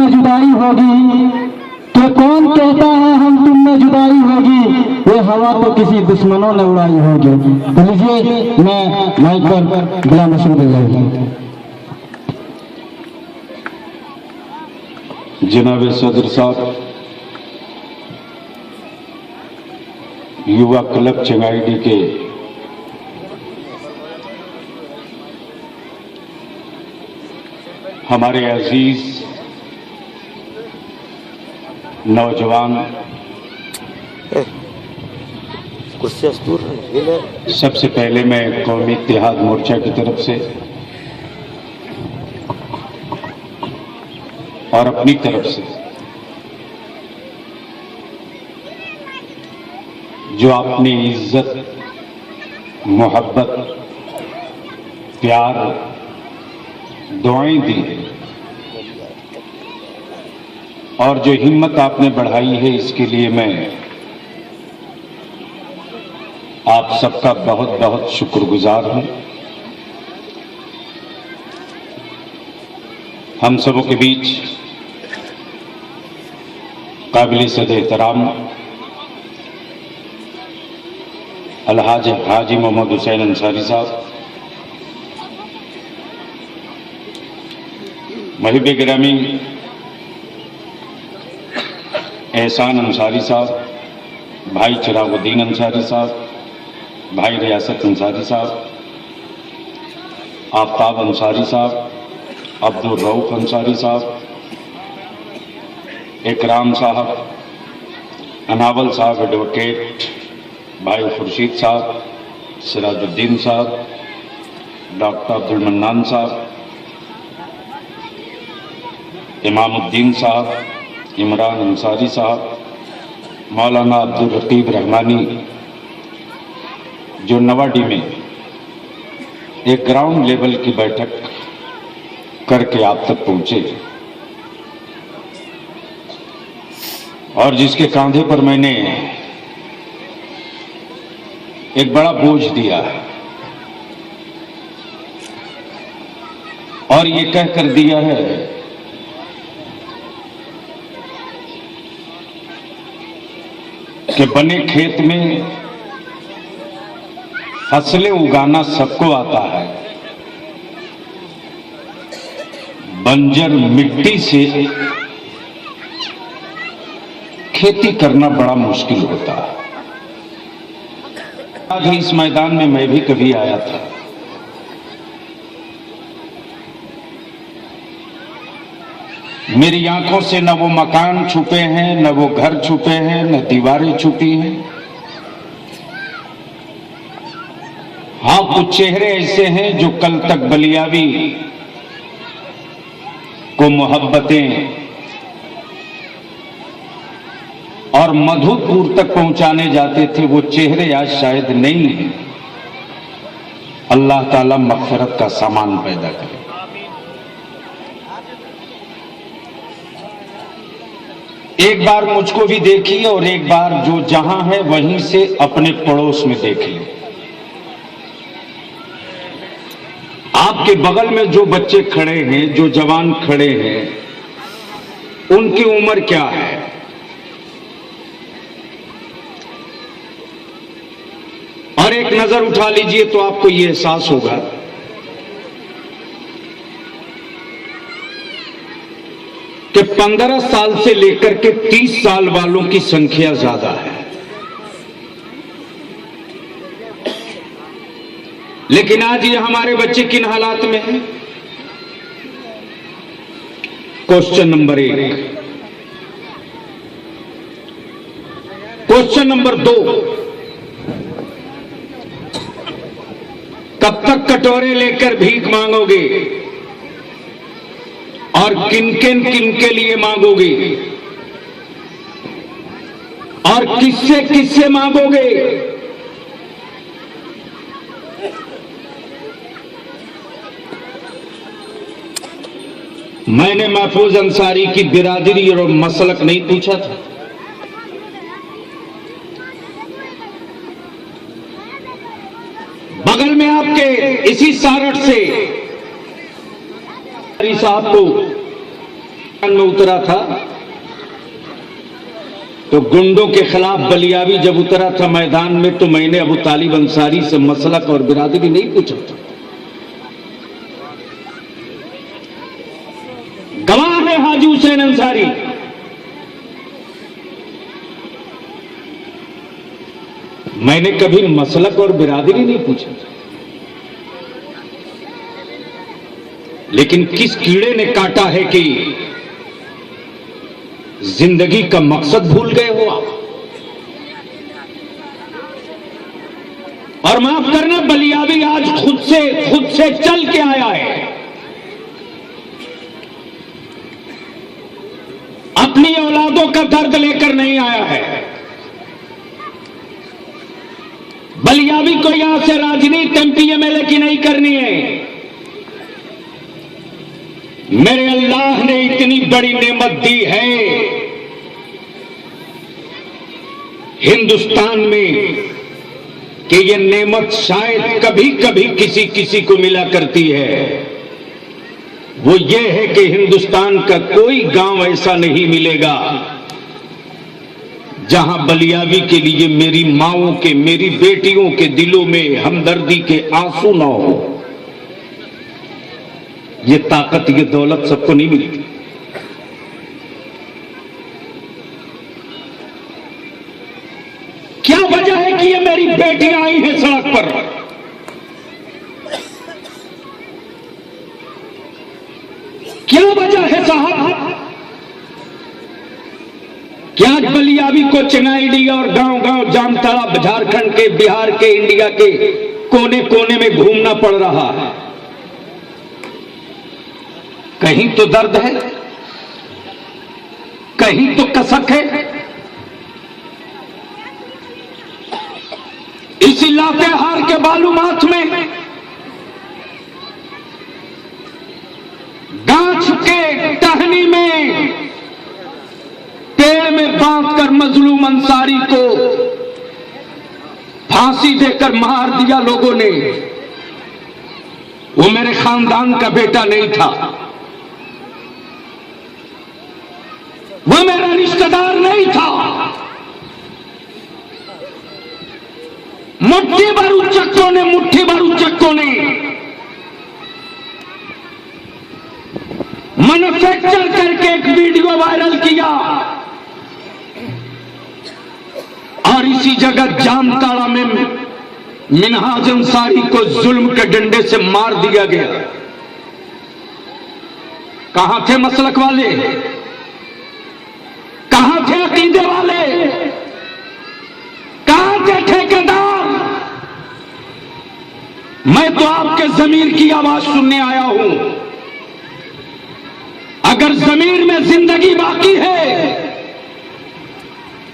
में जुदाई होगी, तो कौन कहता है हम तुम में जुदाई होगी, ये हवा तो किसी दुश्मनों ने उड़ाई होगी। तो लीजिए मैं माइक पर गुलाम मसूद अजहर। जनाब सदर साहब, युवा क्लब चंगाईडी के हमारे अजीज नौजवान, सबसे पहले मैं कौमी इत्तेहाद मोर्चा की तरफ से और अपनी तरफ से जो आपने इज्जत, मोहब्बत, प्यार, दुआएं दी और जो हिम्मत आपने बढ़ाई है, इसके लिए मैं आप सबका बहुत बहुत शुक्रगुजार हूं। हम सबों के बीच काबिल सद एहतराम अलहाज हाजी मोहम्मद हुसैन अंसारी साहब, महबूब गिरामी एहसान अंसारी साहब, भाई चिरागुद्दीन अंसारी साहब, भाई रियासत अंसारी साहब, आफ्ताब अंसारी साहब, अब्दुल रऊफ अंसारी साहब, इकराम साहब, अनावल साहब एडवोकेट, भाई खुर्शीद साहब, सिराजुद्दीन साहब, डॉक्टर अब्दुल मन्नान साहब, इमामुद्दीन साहब, इमरान अंसारी साहब, मौलाना अब्दुल रकीब रहमानी, जो नवाडी में एक ग्राउंड लेवल की बैठक करके आप तक पहुंचे और जिसके कंधे पर मैंने एक बड़ा बोझ दिया और ये कहकर दिया है कि बने खेत में फसलें उगाना सबको आता है, बंजर मिट्टी से खेती करना बड़ा मुश्किल होता है। आज इस मैदान में मैं भी कभी आया था, मेरी आंखों से न वो मकान छुपे हैं, न वो घर छुपे हैं, न दीवारें छुपी हैं। हाँ, कुछ चेहरे ऐसे हैं जो कल तक बलियावी को मोहब्बतें और मधुपुर तक पहुंचाने जाते थे, वो चेहरे आज शायद नहीं हैं। अल्लाह ताला मग़फ़िरत का सामान पैदा करे। एक बार मुझको भी देखिए और एक बार जो जहां है वहीं से अपने पड़ोस में देखिए। आपके बगल में जो बच्चे खड़े हैं, जो जवान खड़े हैं, उनकी उम्र क्या है? और एक नजर उठा लीजिए तो आपको यह एहसास होगा कि 15 साल से लेकर के 30 साल वालों की संख्या ज्यादा है। लेकिन आज ये हमारे बच्चे किन हालात में हैं? Question number 1। क्वेश्चन नंबर 2, कब तक कटोरे लेकर भीख मांगोगे और किन के लिए मांगोगे और किससे मांगोगे? मैंने महफूज अंसारी की बिरादरी और मसलक नहीं पूछा था। बगल में आपके इसी सारठ से साहब को में उतरा था तो गुंडों के खिलाफ बलियावी जब उतरा था मैदान में, तो मैंने अबू तालिब अंसारी से मसलक और बिरादरी नहीं पूछा था। गवाह है हाजी हुसैन अंसारी। मैंने कभी मसलक और बिरादरी नहीं पूछा था। लेकिन किस कीड़े ने काटा है कि जिंदगी का मकसद भूल गए हो आप। और माफ करना, बलियावी आज खुद से चल के आया है, अपनी औलादों का दर्द लेकर नहीं आया है। बलियावी को यहां से राजनीति एमपी एमएलए की नहीं करनी है। मेरे अल्लाह ने इतनी बड़ी नेमत दी है हिंदुस्तान में कि ये नेमत शायद कभी कभी किसी किसी को मिला करती है। वो ये है कि हिंदुस्तान का कोई गांव ऐसा नहीं मिलेगा जहां बलियावी के लिए मेरी माओं के, मेरी बेटियों के दिलों में हमदर्दी के आंसू ना हो। ये ताकत, ये दौलत सबको नहीं मिलती। क्या वजह है कि ये मेरी बेटियां आई हैं सड़क पर? क्या वजह है साहब? क्या बलियावी को चेन्नई और गांव गांव, जामताड़ा, झारखंड के, बिहार के, इंडिया के कोने कोने में घूमना पड़ रहा है? कहीं तो दर्द है, कहीं तो कसक है। इसी लातेहार के बालूमाथ में गाछ के टहनी में पेड़ में बांधकर मजलूम अंसारी को फांसी देकर मार दिया लोगों ने। वो मेरे खानदान का बेटा नहीं था, वो मेरा रिश्तेदार नहीं था। मुट्ठी भर उच्चकों ने मैन्युफैक्चर करके एक वीडियो वायरल किया और इसी जगह जामताड़ा में मिनहाज अंसारी को जुल्म के डंडे से मार दिया गया। कहां थे मसलक वाले? कहां थे अकीदे वाले? कहां थे ठेकेदार? मैं तो आपके ज़मीर की आवाज सुनने आया हूं। अगर ज़मीर में जिंदगी बाकी है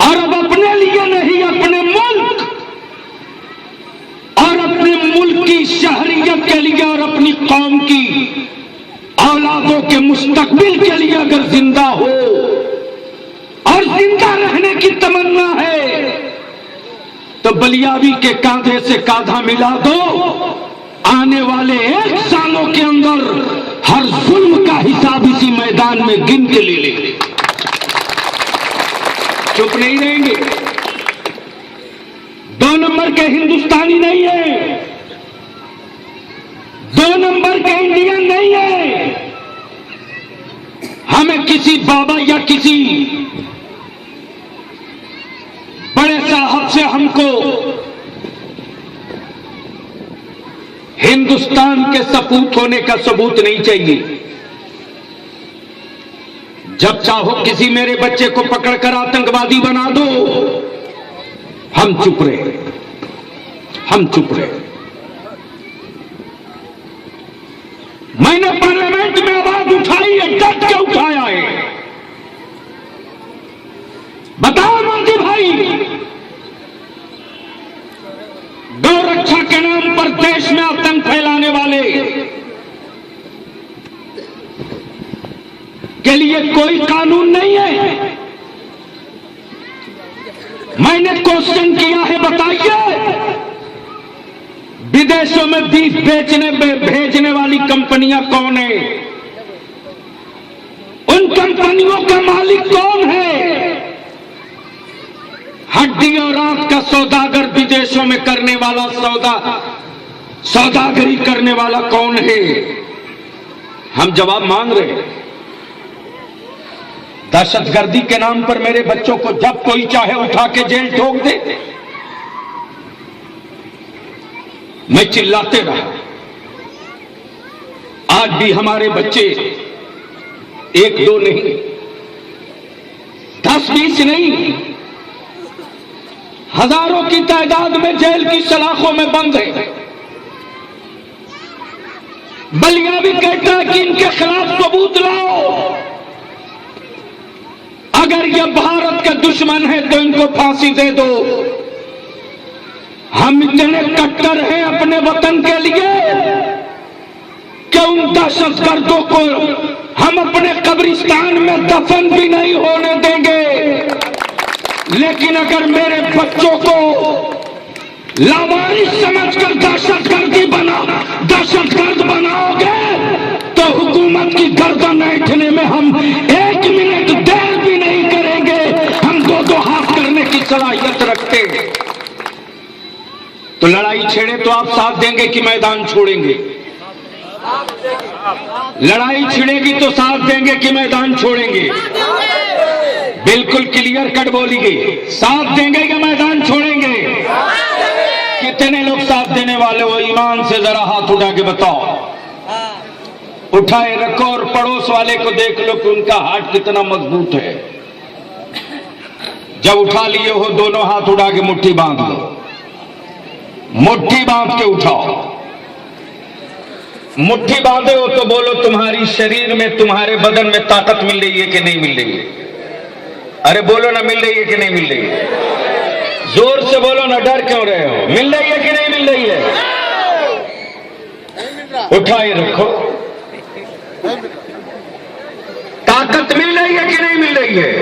और अब अपने लिए नहीं, अपने मुल्क और अपने मुल्क की शहरियत के लिए और अपनी कौम की औलादों के मुस्तकबिल के लिए अगर जिंदा हो और जिंदा रहने की तमन्ना है तो बलियावी के कांधे से कांधा मिला दो। आने वाले 1 सालों के अंदर हर जुल्म का हिसाब इसी मैदान में गिन के ले ले। चुप नहीं रहेंगे। 2 नंबर के हिंदुस्तानी नहीं है, 2 नंबर के इंडियन नहीं है। हमें किसी बाबा या किसी बड़े साहब से हमको हिंदुस्तान के सपूत होने का सबूत नहीं चाहिए। जब चाहो किसी मेरे बच्चे को पकड़कर आतंकवादी बना दो, हम चुप रहे, हम चुप रहे। मैंने पार्लियामेंट में आवाज उठाई है, डट के उठाया है। बताओ मोदी भाई, गौ रक्षा के नाम पर देश में आतंक फैलाने वाले के लिए कोई कानून नहीं है? मैंने क्वेश्चन किया है, बताइए विदेशों में बीफ भेजने वाली कंपनियां कौन है? उन कंपनियों का मालिक कौन है? हड्डी और आंख का सौदागर विदेशों में करने वाला सौदागरी करने वाला कौन है? हम जवाब मांग रहे हैं। दहशतगर्दी के नाम पर मेरे बच्चों को जब कोई चाहे उठा के जेल ठोक दे, मैं चिल्लाते रहा। आज भी हमारे बच्चे एक दो नहीं, 10-20 नहीं, हजारों की तादाद में जेल की सलाखों में बंद है। बलिया भी कहता है कि इनके खिलाफ सबूत लाओ। अगर ये भारत के दुश्मन है तो इनको फांसी दे दो। हम इतने कट्टर हैं अपने वतन के लिए कि उन दहशतगर्दों को हम अपने कब्रिस्तान में दफन भी नहीं होने देंगे। लेकिन अगर मेरे बच्चों को लावारिस समझकर दहशतगर्द बनाओगे तो हुकूमत की गर्दन ऐंठने में हम 1 मिनट देर भी नहीं करेंगे। हम दो हाथ करने की सलाहियत रखते हैं। तो लड़ाई छेड़े तो आप साथ देंगे कि मैदान छोड़ेंगे? लड़ाई छिड़ेगी तो साथ देंगे कि मैदान छोड़ेंगे? बिल्कुल क्लियर कट बोलिए, साथ देंगे या मैदान छोड़ेंगे? कितने लोग साथ देने वाले हो? ईमान से जरा हाथ उठा के बताओ। उठाए रखो और पड़ोस वाले को देख लो कि उनका हाथ कितना मजबूत है। जब उठा लिए हो दोनों हाथ उठा के मुट्ठी बांध लो। मुट्ठी बांध के उठाओ। मुट्ठी बांधे हो तो बोलो तुम्हारी शरीर में, तुम्हारे बदन में ताकत मिल रही है कि नहीं मिल रही है? अरे बोलो ना, मिल रही है कि नहीं मिल रही है? जोर से बोलो ना, डर क्यों रहे हो? मिल रही है कि नहीं मिल रही है? उठाए रखो। ताकत मिल रही है कि नहीं मिल रही है?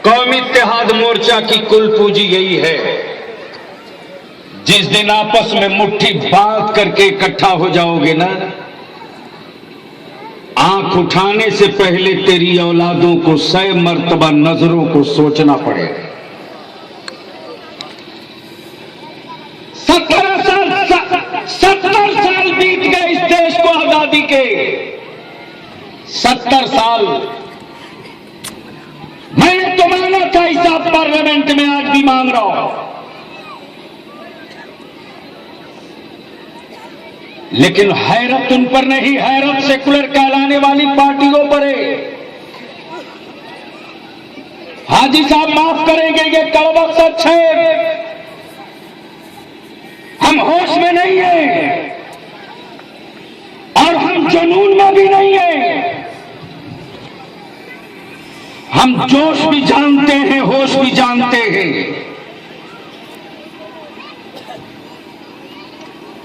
कौमी इत्तेहाद मोर्चा की कुल पूंजी यही है। जिस दिन आपस में मुट्ठी बांध करके इकट्ठा हो जाओगे ना, आंख उठाने से पहले तेरी औलादों को 100 मर्तबा नजरों को सोचना पड़ेगा। 70 साल बीत गए इस देश को आजादी के। 70 साल मैंने तो मांगा था हिसाब पार्लियामेंट में, आज भी मांग रहा हूं। लेकिन हैरत उन पर नहीं, हैरत सेकुलर कहलाने वाली पार्टियों पर है। हाजी साहब माफ करेंगे, ये कड़वा सच है। हम होश में नहीं है और हम जुनून में भी नहीं है। हम जोश भी जानते हैं, होश भी जानते हैं।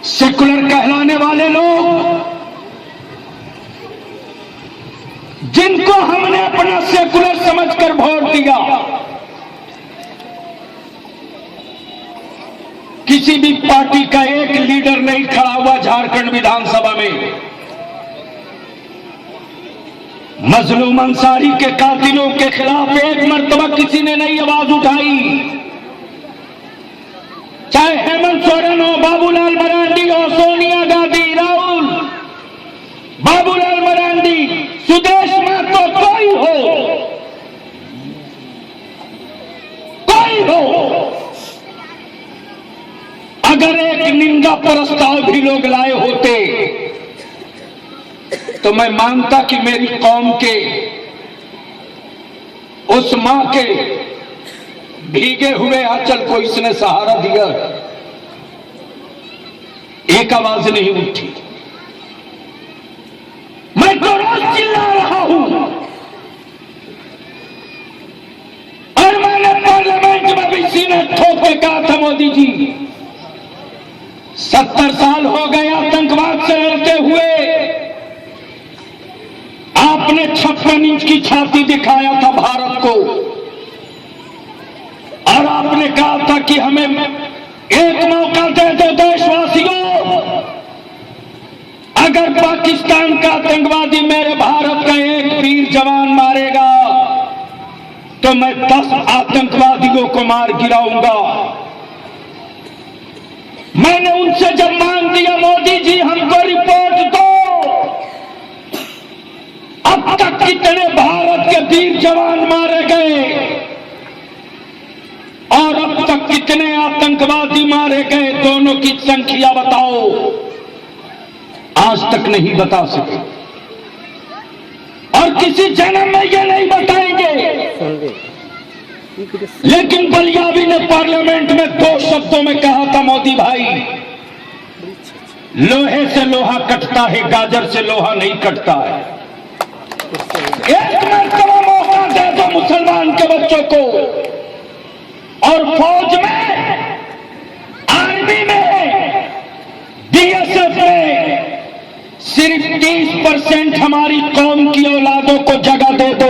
सेकुलर कहलाने वाले लोग जिनको हमने अपना सेकुलर समझकर वोट दिया, किसी भी पार्टी का एक लीडर नहीं खड़ा हुआ झारखंड विधानसभा में मजलूम अंसारी के कातिलों के खिलाफ एक मर्तबा किसी ने नहीं आवाज उठाई। चाहे हेमंत सोरेन हो, बाबूलाल मरांडी हो, सोनिया गांधी, राहुल, बाबूलाल मरांडी, सुदेश महतो, कोई हो, अगर एक निंदा प्रस्ताव भी लोग लाए होते तो मैं मानता कि मेरी कौम के उस मां के भीगे हुए आंचल को इसने सहारा दिया। एक आवाज नहीं उठी। मैं तो रोज चिल्ला रहा हूं और मैंने पार्लियामेंट में भी सीने ठोक के कहा था, मोदी जी 70 साल हो गए आतंकवाद से लड़ते हुए। आपने 56 इंच की छाती दिखाया था भारत को और आपने कहा था कि हमें एक मौका दे दो देशवासियों, अगर पाकिस्तान का आतंकवादी मेरे भारत का एक वीर जवान मारेगा तो मैं 10 आतंकवादियों को मार गिराऊंगा। मैंने उनसे जब मांग दिया मोदी जी हमको रिपोर्ट दो, अब तक कितने भारत के वीर जवान मारे गए और अब तक कितने आतंकवादी मारे गए, दोनों की संख्या बताओ। आज तक नहीं बता सके और किसी जन्म में ये नहीं बताएंगे। लेकिन बलियावी ने पार्लियामेंट में 2 शब्दों में कहा था, मोदी भाई लोहे से लोहा कटता है, गाजर से लोहा नहीं कटता है। एक मरतबा मौका दे दो मुसलमान के बच्चों को। और फौज में, आर्मी में, बीएसएफ में सिर्फ 30% हमारी कौम की औलादों को जगह दे दो।